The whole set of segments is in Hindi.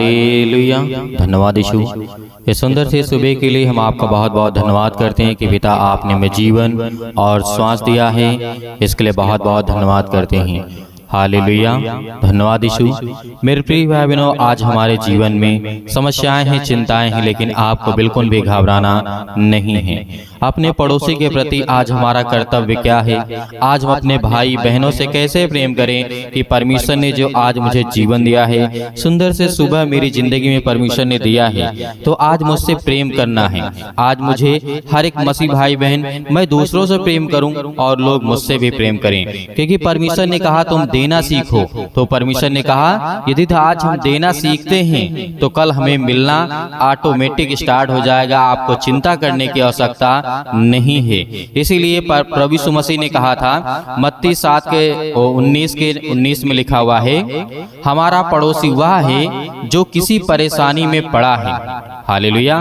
हालेलुया। धन्यवाद यीशु। इस सुंदर से सुबह के लिए हम आपका बहुत बहुत धन्यवाद करते हैं कि पिता आपने हमें जीवन और श्वास दिया है, इसके लिए बहुत बहुत धन्यवाद करते हैं। हालेलुया। धन्यवाद यीशु। मेरे प्रिय भाई बहनों, आज हमारे जीवन में समस्याएं हैं, चिंताएं हैं, लेकिन आपको बिल्कुल भी घबराना नहीं है। अपने पड़ोसी के प्रति आज हमारा कर्तव्य क्या है? आज हम अपने भाई बहनों से कैसे प्रेम करें कि परमेश्वर ने जो आज मुझे जीवन दिया है, सुंदर से सुबह मेरी जिंदगी में परमेश्वर ने दिया है, तो आज मुझसे प्रेम करना है। आज मुझे हर एक मसीह भाई बहन, मैं दूसरों से प्रेम करूं और लोग मुझसे भी प्रेम करें, क्योंकि परमेश्वर ने कहा तुम देना सीखो। तो परमेश्वर ने कहा यदि आज हम देना सीखते हैं तो कल हमें मिलना ऑटोमेटिक स्टार्ट हो जाएगा, आपको चिंता करने की आवश्यकता नहीं है। इसीलिए प्रभु यीशु मसीह ने कहा था, मत्ती 7:19 में लिखा हुआ है, हमारा पड़ोसी वह है जो किसी परेशानी में पड़ा है। हालेलुया।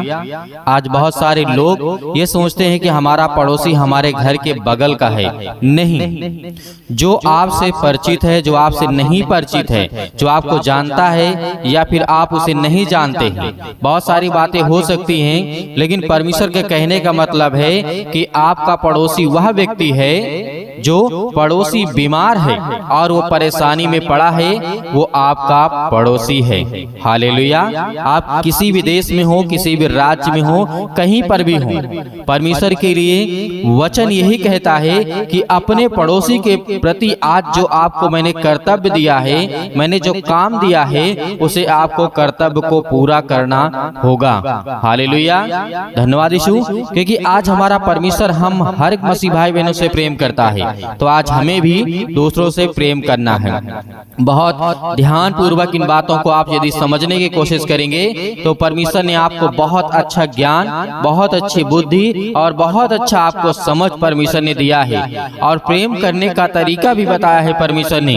आज बहुत सारे लोग ये सोचते हैं कि हमारा पड़ोसी हमारे घर के बगल का है। नहीं, जो आपसे परिचित है, जो आपसे नहीं परिचित है, जो आपको जानता है या फिर आप उसे नहीं जानते हैं, बहुत सारी बातें हो सकती हैं, लेकिन परमेश्वर के कहने का मतलब है कि आपका पड़ोसी वह व्यक्ति है जो पड़ोसी बीमार है और वो परेशानी में पड़ा है, वो आपका पड़ोसी है। हालेलुया। आप किसी भी देश में हो, किसी भी राज्य में हो, कहीं पर भी हो, परमेश्वर के लिए वचन यही कहता है कि अपने पड़ोसी के प्रति आज जो आपको मैंने कर्तव्य दिया है, मैंने जो काम दिया है, उसे आपको कर्तव्य को पूरा करना होगा। हालेलुया। धन्यवाद यीशु। क्योंकि आज हमारा परमेश्वर हम हर एक मसीह भाई बहनों से प्रेम करता है, तो आज हमें भी दूसरों से प्रेम करना है। बहुत ध्यान पूर्वक इन बातों को आप यदि समझने की कोशिश करेंगे तो परमेश्वर ने आपको बहुत अच्छा ज्ञान, बहुत अच्छी बुद्धि और बहुत अच्छा आपको समझ परमेश्वर ने दिया है, और प्रेम करने का तरीका भी बताया है परमेश्वर ने।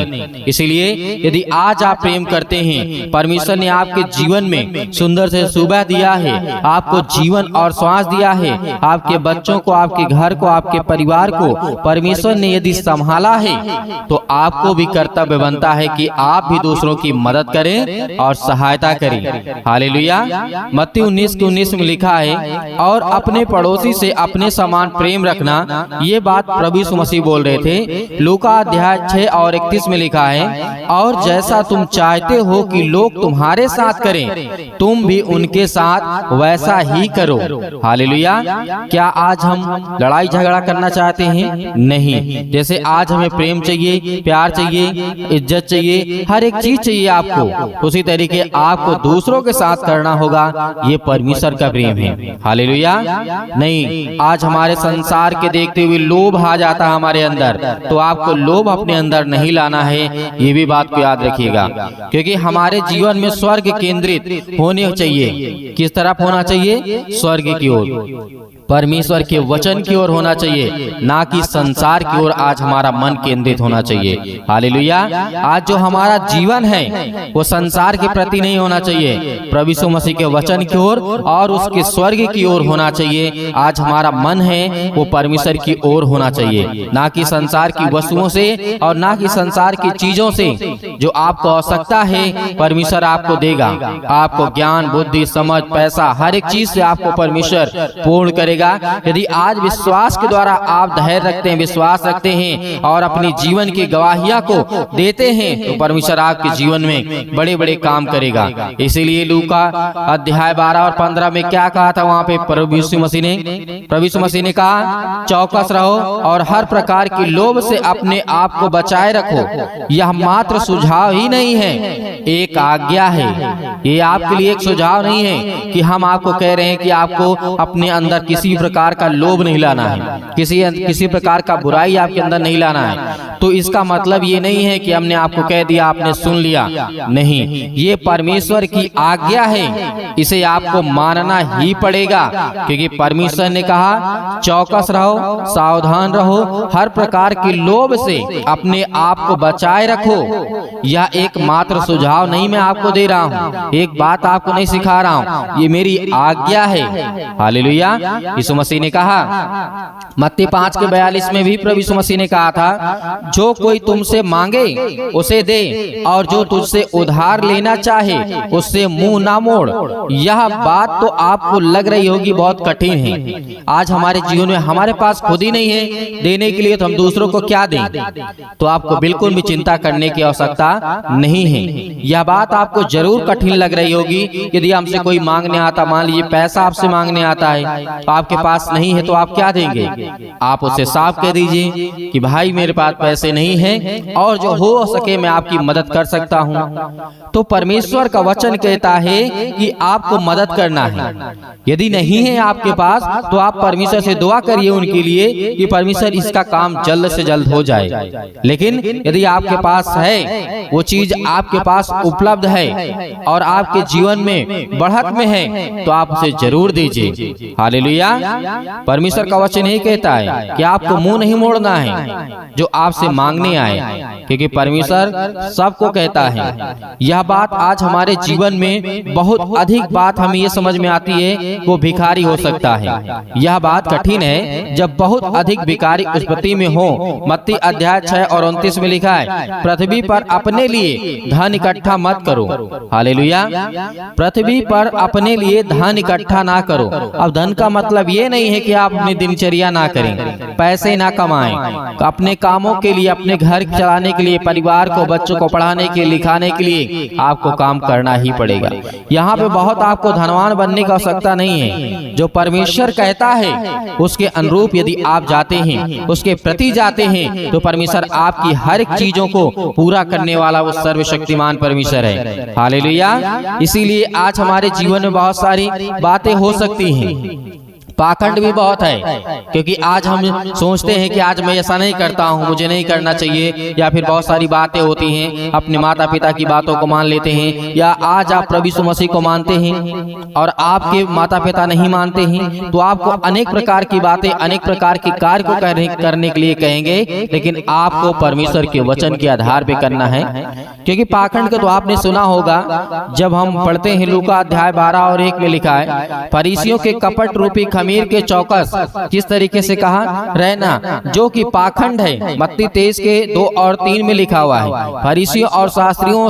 इसलिए यदि आज आप प्रेम करते हैं, परमेश्वर ने आपके जीवन में सुंदर से सुबह दिया है, आपको जीवन और श्वास दिया है, आपके बच्चों को, आपके घर को, आपके परिवार को परमेश्वर ने यदि संभाला है, तो आपको भी कर्तव्य बनता है कि आप भी दूसरों की मदद करें और सहायता करें। हालेलुया। मत्ती 19:19 में लिखा है, और अपने पड़ोसी से अपने समान प्रेम रखना। ये बात प्रभु यीशु मसीह बोल रहे थे। लूका अध्याय 6:31 में लिखा है, और जैसा तुम चाहते हो कि लोग तुम्हारे साथ करें, तुम भी उनके साथ वैसा ही करो। हालेलुया। क्या आज हम लड़ाई झगड़ा करना चाहते हैं? नहीं। जैसे आज हमें प्रेम चाहिए, प्यार चाहिए, इज्जत चाहिए, हर एक चीज चाहिए आपको, उसी तरीके आपको दूसरों के साथ करना होगा। ये परमेश्वर का प्रेम है। हालेलुया। नहीं, आज हमारे संसार के देखते हुए लोभ आ जाता है हमारे अंदर, तो आपको लोभ अपने अंदर नहीं लाना है, ये भी बात को याद रखिएगा। क्योंकि हमारे जीवन में स्वर्ग केंद्रित होने चाहिए। किस तरफ होना चाहिए? स्वर्ग की ओर, परमेश्वर के वचन की ओर होना चाहिए, ना कि संसार की ओर आज हमारा मन केंद्रित होना चाहिए। हालेलुया। आज जो हमारा जीवन है वो संसार के प्रति नहीं होना चाहिए, प्रभु यीशु मसीह के वचन की ओर और उसके स्वर्ग की ओर होना चाहिए। आज हमारा मन है वो परमेश्वर की ओर होना चाहिए, ना कि संसार की वस्तुओं से और ना कि संसार की चीजों से। जो आपको आवश्यकता है परमेश्वर आपको देगा। आपको ज्ञान, बुद्धि, समझ, पैसा, हर एक चीज से आपको परमेश्वर पूर्ण करेगा। यदि आज विश्वास के द्वारा आप धैर्य रखते हैं, विश्वास रखते हैं और अपनी जीवन की गवाहियां को देते हैं, तो परमेश्वर आपके जीवन में बड़े बड़े काम करेगा। इसीलिए लूका अध्याय 12 और 15 में क्या कहा था? वहां पे प्रभु यीशु मसीह ने कहा, चौकस रहो और हर प्रकार की लोभ से अपने आप को बचाए रखो। यह मात्र सुझाव ही नहीं है, एक आज्ञा है। ये आपके लिए एक सुझाव नहीं है कि हम आपको कह रहे हैं कि आपको अपने अंदर किसी प्रकार का लोभ नहीं लाना है, किसी प्रकार का बुराई आपके अंदर नहीं लाना है। तो इसका मतलब ये नहीं है कि हमने आपको कह दिया, आपने सुन लिया। नहीं, ये परमेश्वर की आज्ञा है, इसे आपको मानना ही पड़ेगा। क्योंकि परमेश्वर ने कहा, चौकस रहो, सावधान रहो, हर प्रकार की लोभ से अपने आप को बचाए रखो। यह एक मात्र सुझाव नहीं मैं आपको दे रहा हूँ, एक बात आपको नहीं सिखा रहा हूँ, ये मेरी आज्ञा है। हालेलुया। यीशु मसीह ने कहा, मत्ती 5:42 में भी प्रभु यीशु मसीह ने कहा था, जो कोई तुमसे मांगे उसे दे, और जो तुझसे उधार लेना चाहे उससे मुंह ना मोड़। यह बात तो आपको लग रही होगी बहुत कठिन है। आज हमारे जीवन में हमारे पास खुद ही नहीं है देने के लिए, तो हम दूसरों को क्या दें? तो आपको बिल्कुल भी चिंता करने की आवश्यकता नहीं है। यह बात आपको जरूर कठिन लग रही होगी। यदि हमसे कोई मांगने आता, मान लीजिए पैसा आपसे मांगने आता है, तो आपके पास नहीं है, तो आप क्या देंगे? आप उसे साफ कह दीजिए कि भाई मेरे पास पैसे नहीं है और जो हो सके मैं आपकी मदद कर सकता हूं। तो परमेश्वर का वचन कहता है कि आपको मदद करना है। यदि नहीं है आपके पास, तो आप परमेश्वर से दुआ करिए उनके लिए कि परमेश्वर इसका काम जल्द से जल्द हो जाए। लेकिन यदि आपके पास है, वो चीज आपके पास उपलब्ध है और आपके जीवन में बढ़त में है, तो आप उसे जरूर दीजिए। हालेलुया। परमेश्वर का वचन यही कहता है कि आपको मुंह नहीं मोड़ना है जो आपसे मांगने आए, क्योंकि परमेश्वर सबको कहता है। यह बात आज हमारे जीवन में बहुत अधिक बात हमें ये समझ में आती है, वो भिखारी हो सकता है। यह बात कठिन है जब बहुत अधिक भिखारी उत्पत्ति में हो। मत्ती अध्याय 6 और 29 में लिखा है, पृथ्वी पर अपने लिए धन इकट्ठा मत करो। हालेलुया। पृथ्वी पर अपने लिए धन इकट्ठा ना करो। अब धन का मतलब ये नहीं है कि आप अपनी दिनचर्या ना करें, पैसे ना कमाएं, अपने कामों के लिए, अपने घर चलाने के लिए, परिवार को, बच्चों को पढ़ाने के लिए, लिखाने के लिए आपको काम करना ही पड़ेगा। यहाँ पे बहुत आपको धनवान बनने की आवश्यकता नहीं है। जो परमेश्वर कहता है उसके अनुरूप यदि आप जाते हैं, उसके प्रति जाते हैं, तो परमेश्वर आपकी हर एक चीजों को पूरा करने वाला वो सर्वशक्तिमान परमेश्वर है। हालेलुया। इसीलिए आज हमारे जीवन में बहुत सारी बातें हो सकती हैं, पाखंड भी बहुत है, क्योंकि आज हम सोचते हैं कि आज मैं ऐसा नहीं करता हूं, मुझे नहीं करना चाहिए, या फिर बहुत सारी बातें होती हैं, अपने माता पिता की बातों को मान लेते हैं, या आज आप प्रभु यीशु मसीह को मानते हैं और आपके माता पिता नहीं मानते हैं, तो आपको अनेक प्रकार की बातें, अनेक प्रकार के कार्य को करने के लिए कहेंगे, लेकिन आपको परमेश्वर के वचन के आधार पर करना है। क्योंकि पाखंड को तो आपने सुना होगा, जब हम पढ़ते हैं लूका अध्याय 12 और 1 में लिखा है, फरीसियों के कपट रूपी खमीर के चौकस किस तरीके से कहा रहना, जो कि पाखंड है। मत्ती 23 के 2 और 3 में लिखा हुआ है, फरीसियों और शास्त्रियों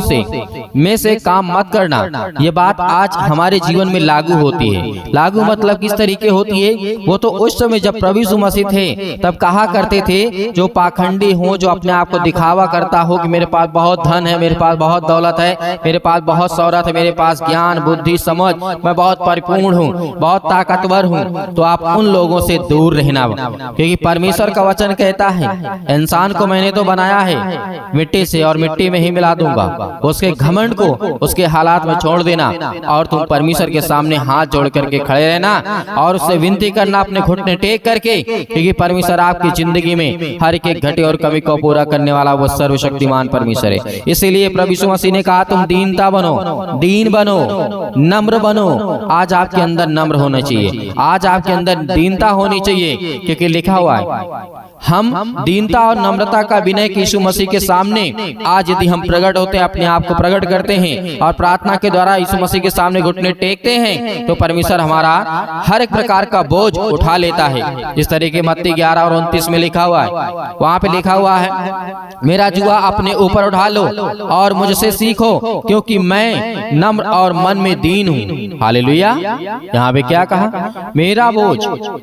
से काम मत करना। ये बात आज हमारे जीवन में लागू होती है। लागू मतलब किस तरीके होती है? वो तो उस समय जब प्रभु यीशु मसीह थे तब कहा करते थे, जो पाखंडी हो, जो अपने आप को दिखावा करता हो कि मेरे पास बहुत धन है, मेरे पास बहुत दौलत है, मेरे पास बहुत शौहरत है, मेरे पास ज्ञान बुद्धि समझ, मैं बहुत परिपूर्ण हूँ, बहुत ताकतवर हूँ, तो आप उन लोगों से दूर रहना। क्योंकि परमेश्वर का वचन कहता है, इंसान को मैंने तो बनाया है मिट्टी से और मिट्टी में ही मिला दूंगा। उसके घमंड को उसके हालात में छोड़ देना और तुम परमेश्वर के सामने हाथ जोड़ करके खड़े रहना और उससे विनती करना, अपने घुटने टेक करके, क्योंकि परमेश्वर आपकी जिंदगी में हर एक घटे और कमी को पूरा करने वाला वो सर्वशक्तिमान परमेश्वर है। इसीलिए प्रभु यीशु मसीह ने कहा, तुम दीनता बनो, दीन बनो, नम्र बनो। आज आपके अंदर नम्र होना चाहिए, आज आपके अंदर दीनता होनी चाहिए, क्योंकि लिखा हुआ है, हम दीनता और नम्रता का विनय यीशु मसीह के सामने आज यदि हम प्रकट होते हैं, अपने आप को प्रकट करते हैं और प्रार्थना के द्वारा यीशु मसीह के सामने घुटने टेकते हैं, तो परमेश्वर हमारा हर एक प्रकार का बोझ उठा लेता है। जिस तरीके मत्ती 11 और 29 में लिखा हुआ है, वहाँ पे लिखा हुआ है, मेरा जुआ अपने ऊपर उठा लो और मुझसे सीखो, क्योंकि मैं नम्र और मन में दीन हूँ। हालेलुया। यहाँ पे क्या कहा? मेरा बोझ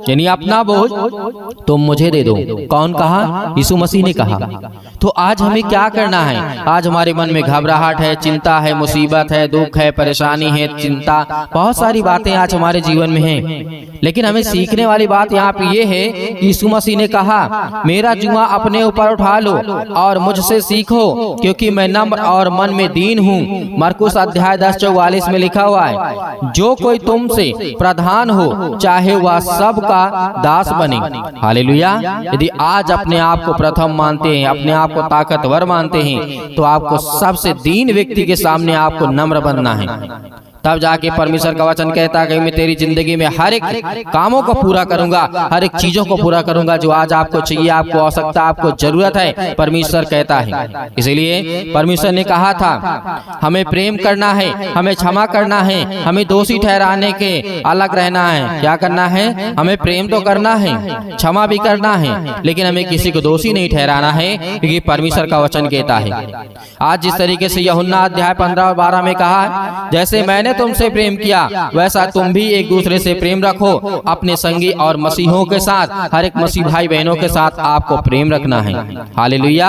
यानी अपना बोझ तुम मुझे दे दो। कौन कहा? यीशु मसीह ने कहा। तो आज हमें क्या करना है? आज हमारे मन में घबराहट है, चिंता है, मुसीबत है, दुख है, परेशानी है, चिंता, बहुत सारी बातें आज हमारे जीवन में हैं। लेकिन हमें सीखने वाली बात यहाँ पे ये है, यीशु मसीह ने कहा, मेरा जुआ अपने ऊपर उठा लो और मुझसे सीखो, क्योंकि मैं नम्र और मन में दीन हूँ। मरकुस अध्याय 10:44 में लिखा हुआ है, जो कोई तुमसे प्रधान हो, चाहे वह सबका दास बने। हालेलुया। यदि आज अपने आप को प्रथम मानते हैं, अपने आप को ताकतवर मानते हैं, तो आपको सबसे दीन व्यक्ति के सामने आपको नम्र बनना है, तब जाके परमेश्वर का वचन कहता है कि मैं तेरी जिंदगी में हर एक कामों को पूरा करूंगा, हर एक चीजों को पूरा करूंगा जो आज आपको चाहिए, आपको आवश्यकता, आपको जरूरत है, परमेश्वर कहता है। इसीलिए परमेश्वर ने कहा था हमें प्रेम करना है, हमें क्षमा करना है, हमें दोषी ठहराने के अलग रहना है। क्या करना है? हमें प्रेम तो करना है, क्षमा भी करना है, लेकिन हमें किसी को दोषी नहीं ठहराना है, क्योंकि परमेश्वर का वचन कहता है। आज जिस तरीके से यूहन्ना अध्याय 15 और 12 में कहा है, जैसे मैंने तुमसे प्रेम किया वैसा तुम भी एक दूसरे से प्रेम रखो। अपने संगी और मसीहों के साथ, हर एक मसीह भाई बहनों के साथ आपको प्रेम रखना है। हालेलुया।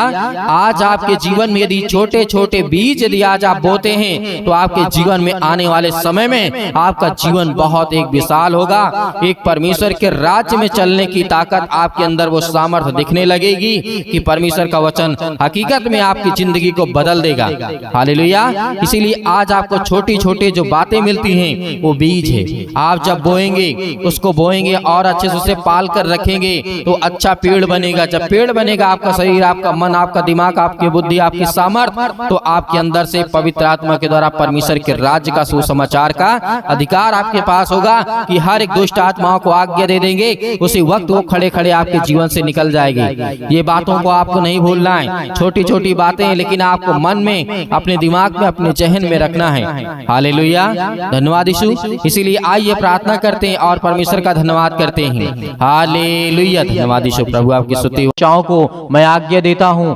आज आपके जीवन में यदि छोटे छोटे बीज यदि आज आप बोते हैं तो आपके जीवन में आने वाले समय में आपका जीवन बहुत एक विशाल होगा। एक परमेश्वर के राज्य में चलने की ताकत आपके अंदर वो सामर्थ्य दिखने लगेगी कि परमेश्वर का वचन हकीकत में आपकी जिंदगी को बदल देगा। हालेलुया। इसीलिए आज आपको छोटी छोटी जो बातें मिलती हैं वो बीज है। आप जब बोएंगे, उसको बोएंगे और अच्छे से उसे पाल कर रखेंगे तो अच्छा पेड़ बनेगा। जब पेड़ बनेगा, आपका शरीर, आपका मन, आपका दिमाग, आपकी बुद्धि, आपकी सामर्थ्य, तो आपके अंदर से पवित्र आत्मा के द्वारा परमेश्वर के राज्य का सुसमाचार का अधिकार आपके पास होगा कि हर एक दुष्ट आत्माओं को आज्ञा दे देंगे, उसी वक्त वो खड़े खड़े आपके जीवन से निकल जाएगी। ये बातों को आपको नहीं भूलना है, छोटी छोटी बातें, लेकिन आपको मन में, अपने दिमाग में, अपने जहन में रखना है। हालेलुया। धन्यवाद यीशु। इसीलिए आइए प्रार्थना करते हैं और परमेश्वर का धन्यवाद करते हैं। हालेलुया। धन्यवाद यीशु। प्रभु आपकी स्तुति हो। चाहों को मैं आज्ञा देता हूँ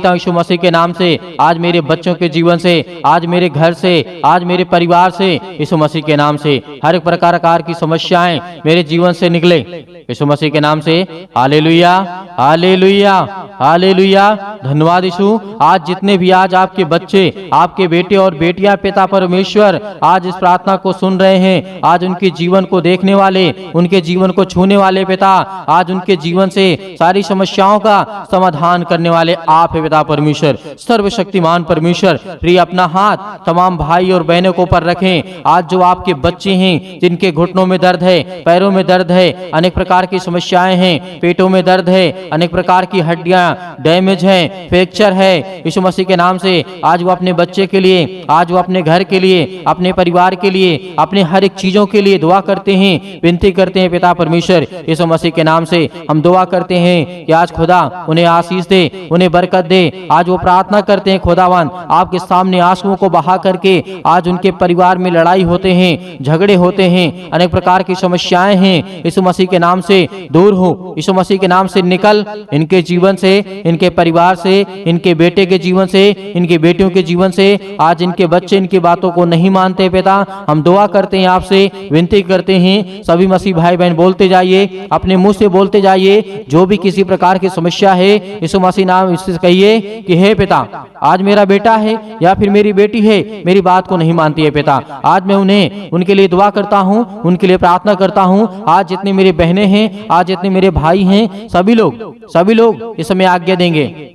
यीशु मसीह के नाम से। आज मेरे बच्चों के जीवन से, आज मेरे घर से, आज मेरे परिवार से, यीशु मसीह के नाम से हर एक प्रकार की समस्याएं मेरे जीवन से निकले यीशु मसीह के नाम से। Hallelujah, hallelujah, hallelujah. धन्यवाद यीशु। आज जितने भी आज आपके बच्चे, आपके बेटे और बेटियां पिता परमेश्वर आज इस प्रार्थना को सुन रहे हैं, आज उनके जीवन को देखने वाले, उनके जीवन को छूने वाले पिता, आज उनके जीवन से सारी समस्याओं का समाधान करने वाले आप है पिता परमेश्वर, सर्वशक्तिमान परमेश्वर। प्रिय अपना हाथ तमाम भाई और बहनों को पर रखें। आज जो आपके बच्चे हैं जिनके घुटनों में दर्द है, पैरों में दर्द है, अनेक प्रकार की समस्याएं हैं, पेटों में दर्द है, अनेक प्रकार की हड्डियां डैमेज है, फ्रैक्चर है, यीशु मसीह के नाम से आज वो अपने बच्चे के लिए, आज वो अपने घर के लिए, अपने परिवार के लिए, अपने हर एक चीजों के लिए दुआ करते हैं, विनती करते हैं पिता परमेश्वर। यीशु मसीह के नाम से हम दुआ करते हैं कि आज खुदा उन्हें आशीष दे, उन्हें बरकत दे। आज वो प्रार्थना करते हैं खुदावन आपके सामने आंसुओं को बहा करके, आज उनके परिवार में लड़ाई होते हैं, झगड़े होते हैं, अनेक प्रकार की समस्याएं हैं, यीशु मसीह के नाम से दूर हो, यीशु मसीह के नाम से निकल इनके जीवन से, इनके परिवार से, इनके बेटे के जीवन से, इनके बेटियों के जीवन से। आज इनके बच्चे इनकी बातों को नहीं मानते पिता, हम दुआ करते हैं आपसे, विनती करते हैं सभी मसीह भाई बहन बोलते जाइए, अपने मुंह से बोलते जाइए, जो भी किसी प्रकार की समस्या है यीशु मसीह नाम इससे कहिए कि हे पिता आज मेरा बेटा है या फिर मेरी बेटी है, मेरी बात को नहीं मानती है पिता, आज मैं उन्हें उनके लिए दुआ करता हूँ, उनके लिए प्रार्थना करता हूँ। आज जितनी मेरी बहनें हैं, आज जितने मेरे भाई हैं, सभी लोग इस समय आज्ञा देंगे।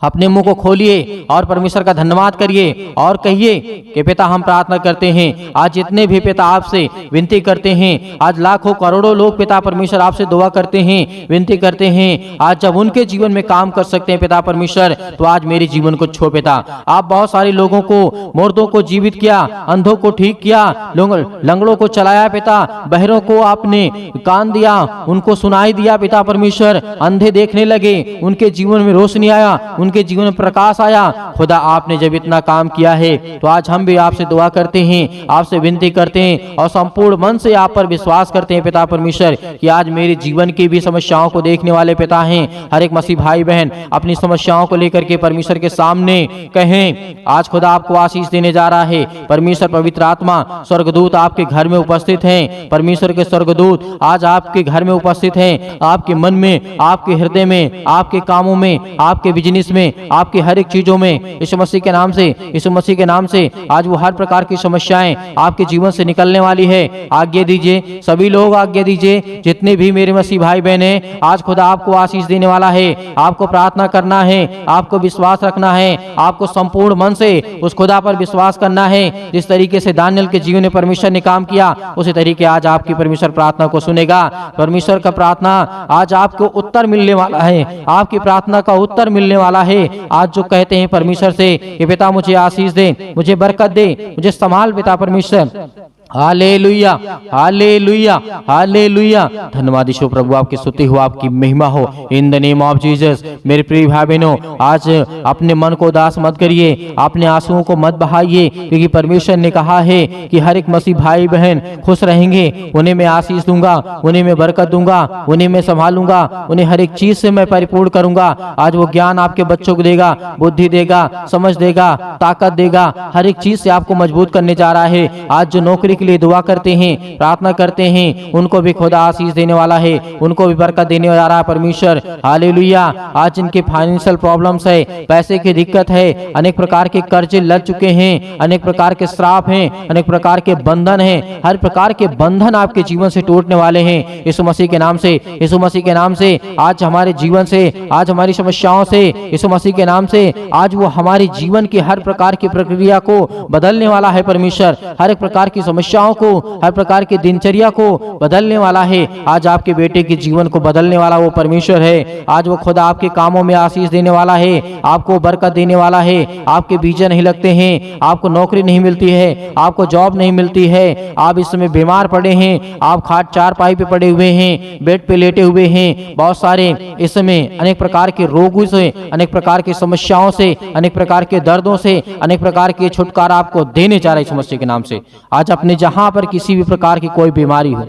अपने मुंह को खोलिए और परमेश्वर का धन्यवाद करिए और कहिए कि पिता हम प्रार्थना करते हैं। आज जितने भी पिता आपसे विनती करते हैं, आज लाखों करोड़ों लोग पिता परमेश्वर आपसे दुआ करते हैं, विनती करते हैं। आज जब उनके जीवन में काम कर सकते हैं पिता परमेश्वर, तो आज मेरे जीवन को छो पिता। आप बहुत सारे लोगों को, मुर्दों को जीवित किया, अंधों को ठीक किया, लंगड़ों को चलाया पिता, बहरों को आपने कान दिया, उनको सुनाई दिया पिता परमेश्वर, अंधे देखने लगे, उनके जीवन में रोशनी आया, उनके जीवन में प्रकाश आया। खुदा आपने जब इतना काम किया है तो आज हम भी आपसे दुआ करते हैं, आपसे विनती करते हैं और संपूर्ण मन से आप पर विश्वास करते हैं पिता परमेश्वर कि आज मेरे जीवन की भी समस्याओं को देखने वाले पिता हैं। हर एक मसीह भाई बहन अपनी समस्याओं को लेकर के परमेश्वर के सामने कहें। आज खुदा आपको आशीष देने जा रहा है। परमेश्वर पवित्र आत्मा स्वर्गदूत आपके घर में उपस्थित हैं। परमेश्वर के स्वर्गदूत आज आपके घर में उपस्थित हैं, आपके मन में, आपके हृदय में, आपके कामों में, आपके बिजनेस में, आपकी हर एक चीजों में यीशु मसीह के नाम से, यीशु मसीह के नाम से आज वो हर प्रकार की समस्याएं आपके जीवन से निकलने वाली है। आज्ञा दीजिए, सभी लोग आज्ञा दीजिए, जितने भी मेरे मसीह भाई बहन हैं, आज खुदा आपको आशीष देने वाला है। आपको प्रार्थना करना है, आपको विश्वास रखना है, आपको संपूर्ण मन से उस खुदा पर विश्वास करना है। जिस तरीके से दानियल के जीवन में परमेश्वर ने काम किया, उसी तरीके आज आपकी परमेश्वर प्रार्थना को सुनेगा। परमेश्वर का प्रार्थना आज आपको उत्तर मिलने वाला है, आपकी प्रार्थना का उत्तर मिलने वाला है, आज जो कहते हैं परमेश्वर से कि पिता मुझे आशीष दे, मुझे बरकत दे, मुझे संभाल पिता परमेश्वर। Hallelujah, hallelujah, hallelujah. धन्यवाद यीशु प्रभु, आपकी स्तुति हो, आपकी महिमा हो in the name of Jesus. मेरे प्रिय भाई बहनों, आज अपने मन को उदास मत करिए, अपने आंसुओं को मत बहाइए, क्योंकि परमेश्वर ने कहा है कि हर एक मसीह भाई बहन खुश रहेंगे, उन्हें मैं आशीष दूंगा, उन्हें मैं बरकत दूंगा, उन्हें मैं संभालूंगा, उन्हें हर एक चीज से मैं परिपूर्ण करूंगा। आज वो ज्ञान आपके बच्चों को देगा, बुद्धि देगा, समझ देगा, ताकत देगा, हर एक चीज से आपको मजबूत करने जा रहा है। आज जो नौकरी के लिए दुआ करते हैं, प्रार्थना करते हैं, उनको भी खुदा आशीष देने वाला है, उनको भी बरकत देने जा रहा है परमेश्वर। हालेलुया। आज जिनके फाइनेंशियल प्रॉब्लम्स है, पैसे की दिक्कत है, अनेक प्रकार के कर्जे लग चुके हैं, अनेक प्रकार के श्राप हैं, अनेक प्रकार के बंधन हैं, हर प्रकार के बंधन आपके जीवन से टूटने वाले हैं यीशु मसीह के नाम से। यीशु मसीह के नाम से आज हमारे जीवन से, आज हमारी समस्याओं से, यीशु मसीह के नाम से आज वो हमारे जीवन की हर प्रकार की प्रक्रिया को बदलने वाला है परमेश्वर। हर एक प्रकार की समस्याओं को, हर प्रकार की दिनचर्या को बदलने वाला है। आज आपके बेटे के जीवन को बदलने वाला वो परमेश्वर है। आज वो खुदा आपके कामों में आशीष देने वाला है, आपको बरकत देने वाला है। आपके वीजा नहीं लगते हैं, आपको नौकरी नहीं मिलती है, आपको जॉब नहीं मिलती है, आप इस समय बीमार पड़े हैं, आप खाट चारपाई पे पड़े हुए हैं, बेड पे लेटे हुए हैं, बहुत सारे इस समय अनेक प्रकार के रोगों से, अनेक प्रकार की समस्याओं से, अनेक प्रकार के दर्दों से, अनेक प्रकार के छुटकारा आपको देने जा रहा है समस्या के नाम से। आज अपने जहां पर किसी भी प्रकार की कोई बीमारी हो,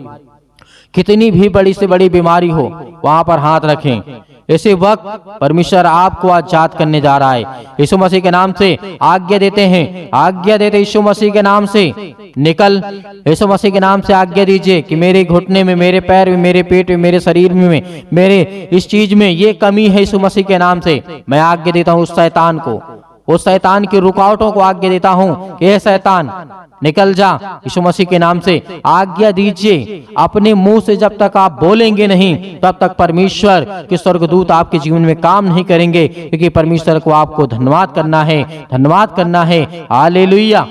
कितनी भी बड़ी से बड़ी बीमारी हो, वहां पर हाथ रखें। ऐसे वक्त परमेश्वर आपको आजाद करने जा रहा है। यीशु मसीह के नाम से आज्ञा देते हैं, आज्ञा देते यीशु मसीह के नाम से निकल। यीशु मसीह के नाम से आज्ञा दीजिए कि मेरे घुटने में, मेरे पैर में, मेरे पेट में, मेरे शरीर में, मेरे इस चीज में ये कमी है, यीशु मसीह के नाम से मैं आज्ञा देता हूँ उस शैतान को, उस शैतान की रुकावटों को आज्ञा देता हूँ कि ये शैतान निकल जा। यीशु मसीह के नाम से आज्ञा दीजिए। अपने मुंह से जब तक आप बोलेंगे नहीं, तब तक परमेश्वर के स्वर्गदूत आपके जीवन में काम नहीं करेंगे, क्योंकि परमेश्वर को आपको धन्यवाद करना है, धन्यवाद करना है। Hallelujah,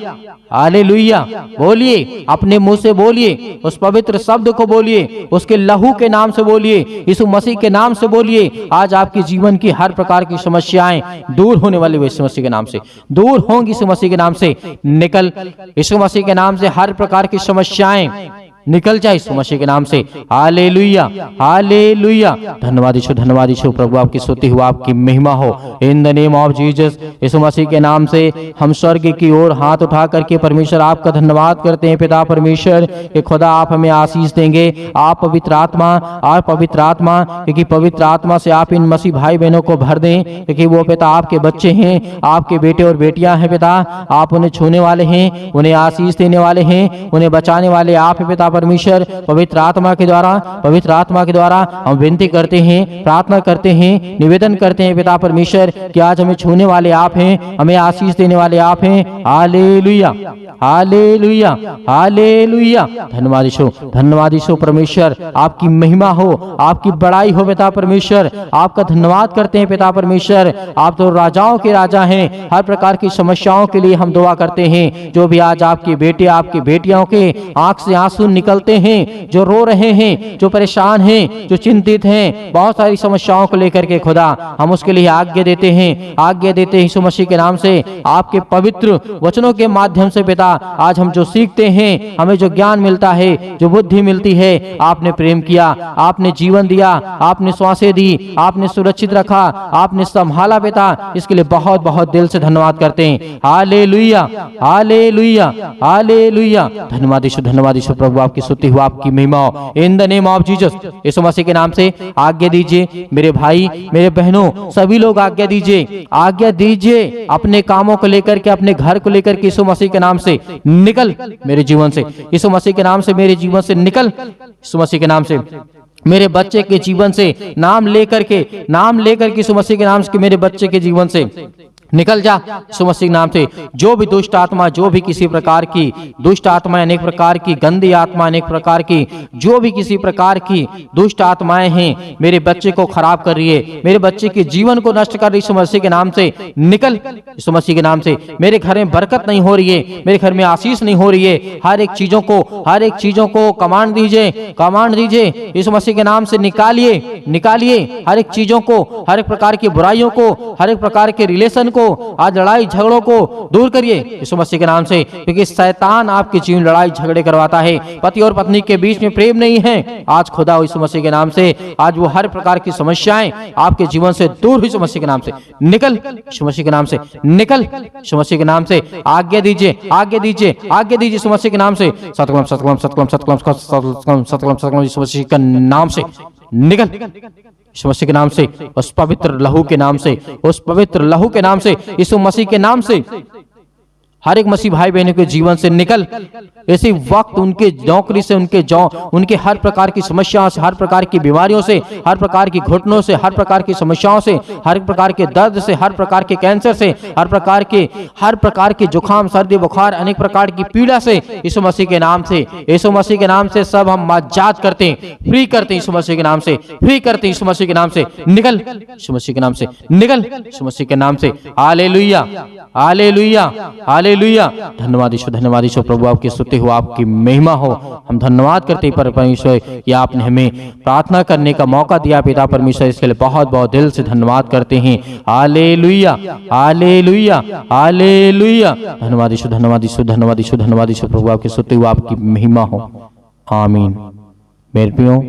hallelujah. बोलिए, अपने मुंह से बोलिए, उस पवित्र शब्द को बोलिए, उसके लहू के नाम से बोलिए, यीशु मसीह के नाम से बोलिए। आज आपके जीवन की हर प्रकार की समस्याएं दूर होने वाली यीशु मसीह के नाम से दूर होंगी, यीशु मसीह के नाम से निकल। यीशु मसीह के नाम से हर प्रकार की समस्याएं निकल जाए यीशु मसीह के नाम से। Hallelujah, hallelujah. धन्यवाद यीशु, धन्यवाद यीशु प्रभु, आपकी स्तुति हो, आपकी महिमा हो in the name of Jesus. Yeshu Masih के नाम से हम स्वर्ग की ओर हाथ उठा करके परमेश्वर आपका धन्यवाद करते हैं पिता परमेश्वर कि खुदा आप हमें आशीष देंगे। आप पवित्र आत्मा, आप पवित्र आत्मा, क्योंकि पवित्र आत्मा से आप इन मसीह भाई बहनों को भर दें, क्योंकि वो पिता आपके बच्चे हैं, आपके बेटे और बेटियां हैं पिता। आप उन्हें छूने वाले हैं, उन्हें आशीष देने वाले हैं, उन्हें बचाने वाले आप हैं पिता परमेश्वर। पवित्र आत्मा के द्वारा, पवित्र आत्मा के द्वारा हम विनती करते हैं, प्रार्थना करते हैं, निवेदन करते हैं पिता परमेश्वर कि आज हमें छूने वाले आप हैं, हमें आशीष देने वाले आप हैं। Hallelujah, hallelujah, hallelujah. धन्यवाद यीशु, धन्यवाद यीशु परमेश्वर, आपकी महिमा हो, आपकी बड़ाई हो पिता परमेश्वर। आपका धन्यवाद करते हैं पिता परमेश्वर। आप तो राजाओं के राजा हैं। हर प्रकार की समस्याओं के लिए हम दुआ करते हैं। जो भी आज आपके बेटे, आपकी बेटियों के आंख से आंसू निकलते हैं, जो रो रहे हैं, जो परेशान हैं, जो चिंतित हैं, बहुत सारी समस्याओं को लेकर के खुदा हम उसके लिए आज्ञा देते हैं, आज्ञा देते हैं यीशु मसीह के नाम से। आपके पवित्र वचनों के माध्यम से पिता आज हम जो सीखते हैं, हमें जो ज्ञान मिलता है, जो बुद्धि मिलती है, आपने प्रेम किया, आपने जीवन दिया, आपने श्वासें दी, आपने सुरक्षित रखा, आपने संभाला पिता, इसके लिए बहुत बहुत दिल से धन्यवाद करते हैं। Hallelujah, hallelujah, hallelujah. धन्यवाद यीशु, धन्यवाद यीशु प्रभु, आपकी स्तुति हो, आपकी महिमा हो in the name of Jesus. Yeshu Masih के नाम से आज्ञा दीजिए मेरे भाई, मेरे बहनों, सभी लोग आज्ञा दीजिए, आज्ञा दीजिए अपने कामों को लेकर के, अपने घर को लेकर के यीशु मसीह के नाम से निकल मेरे जीवन से, यीशु मसीह के नाम से मेरे जीवन से निकल, यीशु मसीह के नाम से मेरे बच्चे के जीवन से नाम लेकर के, नाम लेकर के यीशु मसीह के नाम से मेरे बच्चे के जीवन से निकल जा यीशु मसीह के नाम से। जो भी दुष्ट आत्मा, जो भी किसी प्रकार की दुष्ट आत्मा, अनेक प्रकार की गंदी आत्मा, अनेक प्रकार की जो भी किसी प्रकार की दुष्ट आत्माएं हैं, मेरे बच्चे को खराब कर रही है, मेरे बच्चे के जीवन को नष्ट कर रही, यीशु मसीह के नाम से निकल यीशु मसीह के नाम से। मेरे घर में बरकत नहीं हो रही है, मेरे घर में आशीष नहीं हो रही है, हर एक चीजों को कमांड दीजिए यीशु मसीह के नाम से। निकालिए हर एक चीजों को, हर एक प्रकार की बुराइयों को, हर एक प्रकार के रिलेशन को, आज लड़ाई झगड़ों को दूर करिए यीशु मसीह के नाम से, क्योंकि शैतान आपके जीवन लड़ाई झगड़े करवाता है। पति और पत्नी के बीच में प्रेम नहीं है, आज खुदा यीशु मसीह के नाम से आज वो हर प्रकार की समस्याएं आपके जीवन से दूर यीशु मसीह के नाम से निकल, यीशु मसीह के नाम से निकल, यीशु मसीह के नाम से। आज्ञा दीजिए यीशु मसीह के नाम से। सतकलम सतकलम सतकलम सतकलम सतकलम सतकलम सतकलम यीशु मसीह के नाम से निकल, यीशु मसीह के नाम से, उस पवित्र लहू के नाम से, उस पवित्र लहू के नाम से, यीशु मसीह के नाम से। हर एक मसीह भाई बहनों के जीवन से निकल, इसी वक्त उनके नौकरी से, उनके हर प्रकार की समस्याओं से, हर प्रकार की बीमारियों से, हर प्रकार की घुटनों से, हर प्रकार की समस्याओं से, हर प्रकार के दर्द से, हर प्रकार के कैंसर से, हर प्रकार के जुकाम, सर्दी, बुखार, अनेक प्रकार की पीड़ा से यीशु मसीह के नाम से, यीशु मसीह के नाम से सब हम आजाद करते हैं, फ्री करते हैं यीशु मसीह के नाम से, फ्री करते हैं यीशु मसीह के नाम से। निकल यीशु मसीह के नाम से निकल, यीशु मसीह के नाम से। Hallelujah hallelujah hallelujah. धन्यवाद यीशु प्रभु, आपकी स्तुति हो, आपकी महिमा हो। हम धन्यवाद करते हैं परमेश्वर कि आपने हमें प्रार्थना करने का मौका दिया पिता परमेश्वर, इसके लिए बहुत बहुत दिल से धन्यवाद करते हैं। Hallelujah hallelujah hallelujah. धन्यवाद यीशु प्रभु, आपकी स्तुति हो, आपकी महिमा हो। आमीन। मेरे प्रियो,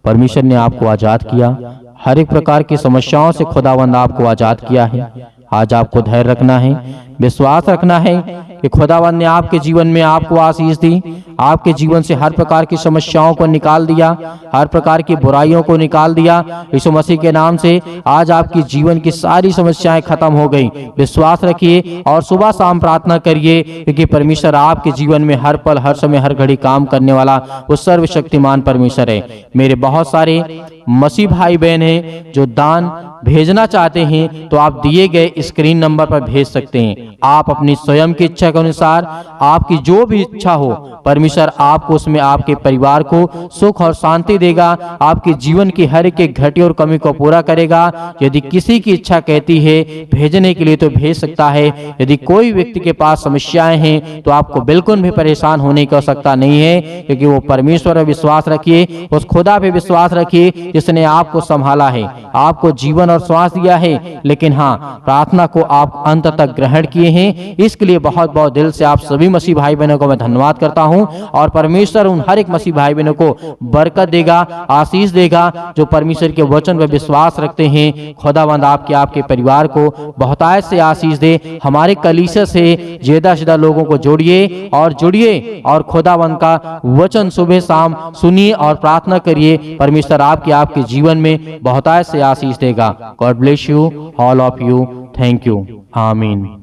परमेश्वर ने आपको आजाद किया, हर एक प्रकार की समस्याओं से खुदावंद आपको आजाद किया है। आज आपको धैर्य रखना है, विश्वास रखना है कि खुदावंद ने आपके जीवन में आपको आशीष दी, आपके जीवन से हर प्रकार की समस्याओं को निकाल दिया, हर प्रकार की बुराइयों को निकाल दिया यीशु मसीह के नाम से। आज आपकी जीवन की सारी समस्याएं खत्म हो गई। विश्वास रखिए और सुबह शाम प्रार्थना करिए, क्योंकि परमेश्वर आपके जीवन में हर पल, हर समय, हर घड़ी काम करने वाला वो सर्वशक्तिमान परमेश्वर है। मेरे बहुत सारे मसीह भाई बहन हैं जो दान भेजना चाहते हैं, तो आप दिए गए स्क्रीन नंबर पर भेज सकते हैं। आप अपनी स्वयं की इच्छा के अनुसार, आपकी जो भी इच्छा हो, परमेश्वर आपको उसमें आपके परिवार को सुख और शांति देगा, आपके जीवन की हर एक घटी और कमी को पूरा करेगा। यदि किसी की इच्छा कहती है भेजने के लिए तो भेज सकता है। यदि कोई व्यक्ति के पास समस्याएं हैं तो आपको बिल्कुल भी परेशान होने की आवश्यकता नहीं है, क्योंकि वो परमेश्वर पर विश्वास रखिए, उस खुदा पे विश्वास रखिए जिसने आपको संभाला है, आपको जीवन और श्वास दिया है, लेकिन हाँ, प्रार्थना को आप अंत तक ग्रहण किए हैं। इसके लिए बहुत बहुत दिल से आप सभी मसीह भाई बहनों को मैं धन्यवाद करता हूं, और परमेश्वर उन हर एक मसीह भाई बहनों को बरकत देगा, आशीष देगा, जो परमेश्वर के वचन पर विश्वास रखते हैं। खुदावंद आपके परिवार को बहुतायत से आशीष दे। हमारे कलीसिया से ज्यादा से ज्यादा लोगों को जुड़िए और खुदावंद का वचन सुबह शाम सुनिए और प्रार्थना करिए। परमेश्वर आपके जीवन में बहुतायत से आशीष देगा। God bless you, all of you. Thank you. आमीन।